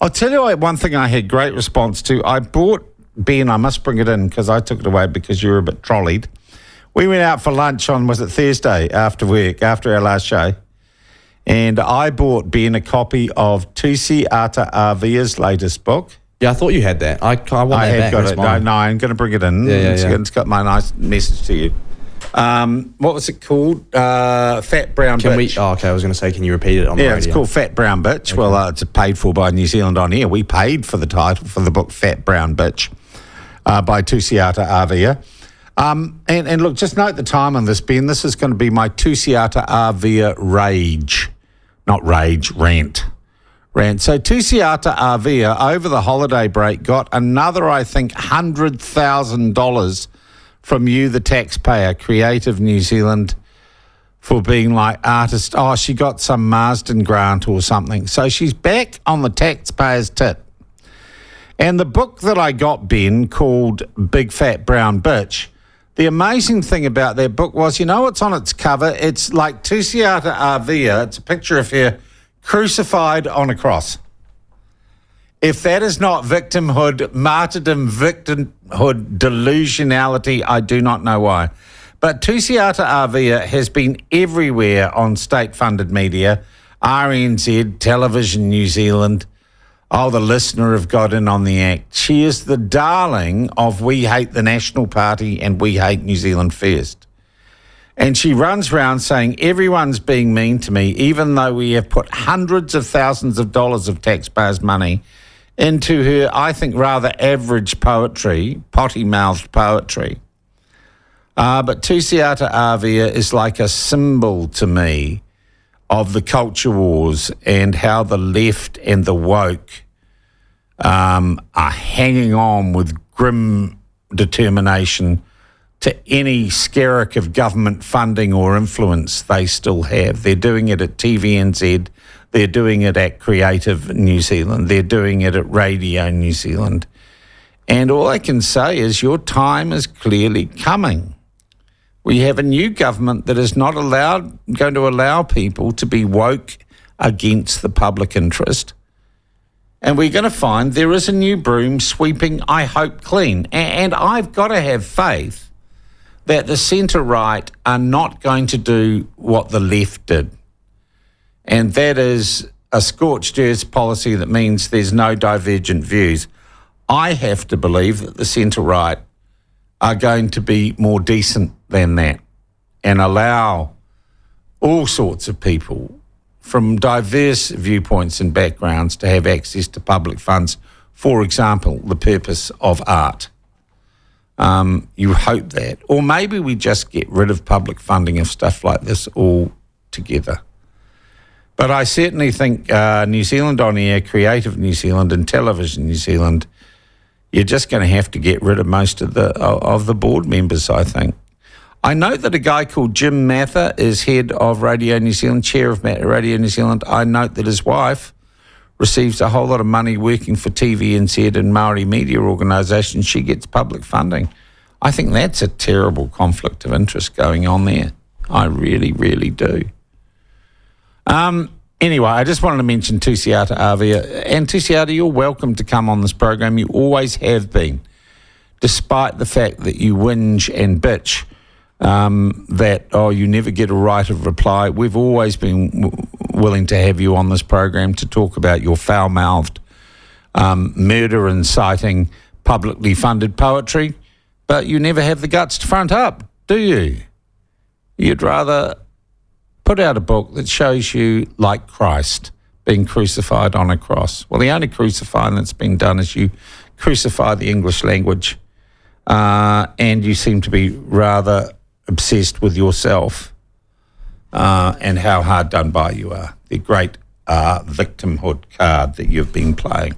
I'll tell you one thing I had great response to. I bought Ben, I must bring it in because I took it away because you were a bit trolleyed. We went out for lunch on, was it Thursday, after work, after our last show. And I bought Ben a copy of Tusiata Avia's latest book. Yeah, I thought you had that. I want I that have back. got it. No, I'm going to bring it in. Yeah. It's got my nice message to you. What was it called? Fat Brown Bitch. Okay, I was going to say, can you repeat it on the radio? Yeah, it's called Fat Brown Bitch. Okay. Well, it's paid for by New Zealand On Air. We paid for the title for the book Fat Brown Bitch by Tusiata Avia. And look, just note the time on this, Ben. This is going to be my Tusiata Avia rage. Not rage, rant. So Tusiata Avia, over the holiday break, got another, I think, $100,000 from you, the taxpayer, Creative New Zealand, for being like artist. Oh, she got some Marsden grant or something. So she's back on the taxpayer's tit. And the book that I got, Ben, called Big Fat Brown Bitch, the amazing thing about that book was, you know what's on its cover? It's like Tusiata Avia. It's a picture of her crucified on a cross. If that is not victimhood, martyrdom, victimhood, delusionality, I do not know why. But Tusiata Avia has been everywhere on state-funded media, RNZ, Television New Zealand. Oh, the listener have got in on the act. She is the darling of We Hate the National Party and We Hate New Zealand First. And she runs around saying everyone's being mean to me, even though we have put hundreds of thousands of dollars of taxpayers' money into her, I think, rather average poetry, potty-mouthed poetry. But Tusiata Avia is like a symbol to me of the culture wars and how the left and the woke are hanging on with grim determination to any skerrick of government funding or influence they still have. They're doing it at TVNZ. They're doing it at Creative New Zealand. They're doing it at Radio New Zealand. And all I can say is your time is clearly coming. We have a new government that is not going to allow people to be woke against the public interest. And we're going to find there is a new broom sweeping, I hope, clean. And I've got to have faith that the centre-right are not going to do what the left did. And that is a scorched earth policy that means there's no divergent views. I have to believe that the centre-right are going to be more decent than that and allow all sorts of people from diverse viewpoints and backgrounds to have access to public funds. For example, the purpose of art. You hope that. Or maybe we just get rid of public funding of stuff like this altogether. But I certainly think New Zealand On Air, Creative New Zealand and Television New Zealand, you're just going to have to get rid of most of the board members, I think. I note that a guy called Jim Mather is head of Radio New Zealand, chair of Radio New Zealand. I note that his wife receives a whole lot of money working for TVNZ and Māori media organisations. She gets public funding. I think that's a terrible conflict of interest going on there. I really, really do. Anyway, I just wanted to mention Tusiata Avia. And Tusiata, you're welcome to come on this program. You always have been, despite the fact that you whinge and bitch that, you never get a right of reply. We've always been willing to have you on this program to talk about your foul-mouthed murder inciting publicly funded poetry, but you never have the guts to front up, do you? You'd rather put out a book that shows you like Christ being crucified on a cross. Well, the only crucifying that's been done is you crucify the English language, and you seem to be rather obsessed with yourself and how hard done by you are. The great victimhood card that you've been playing.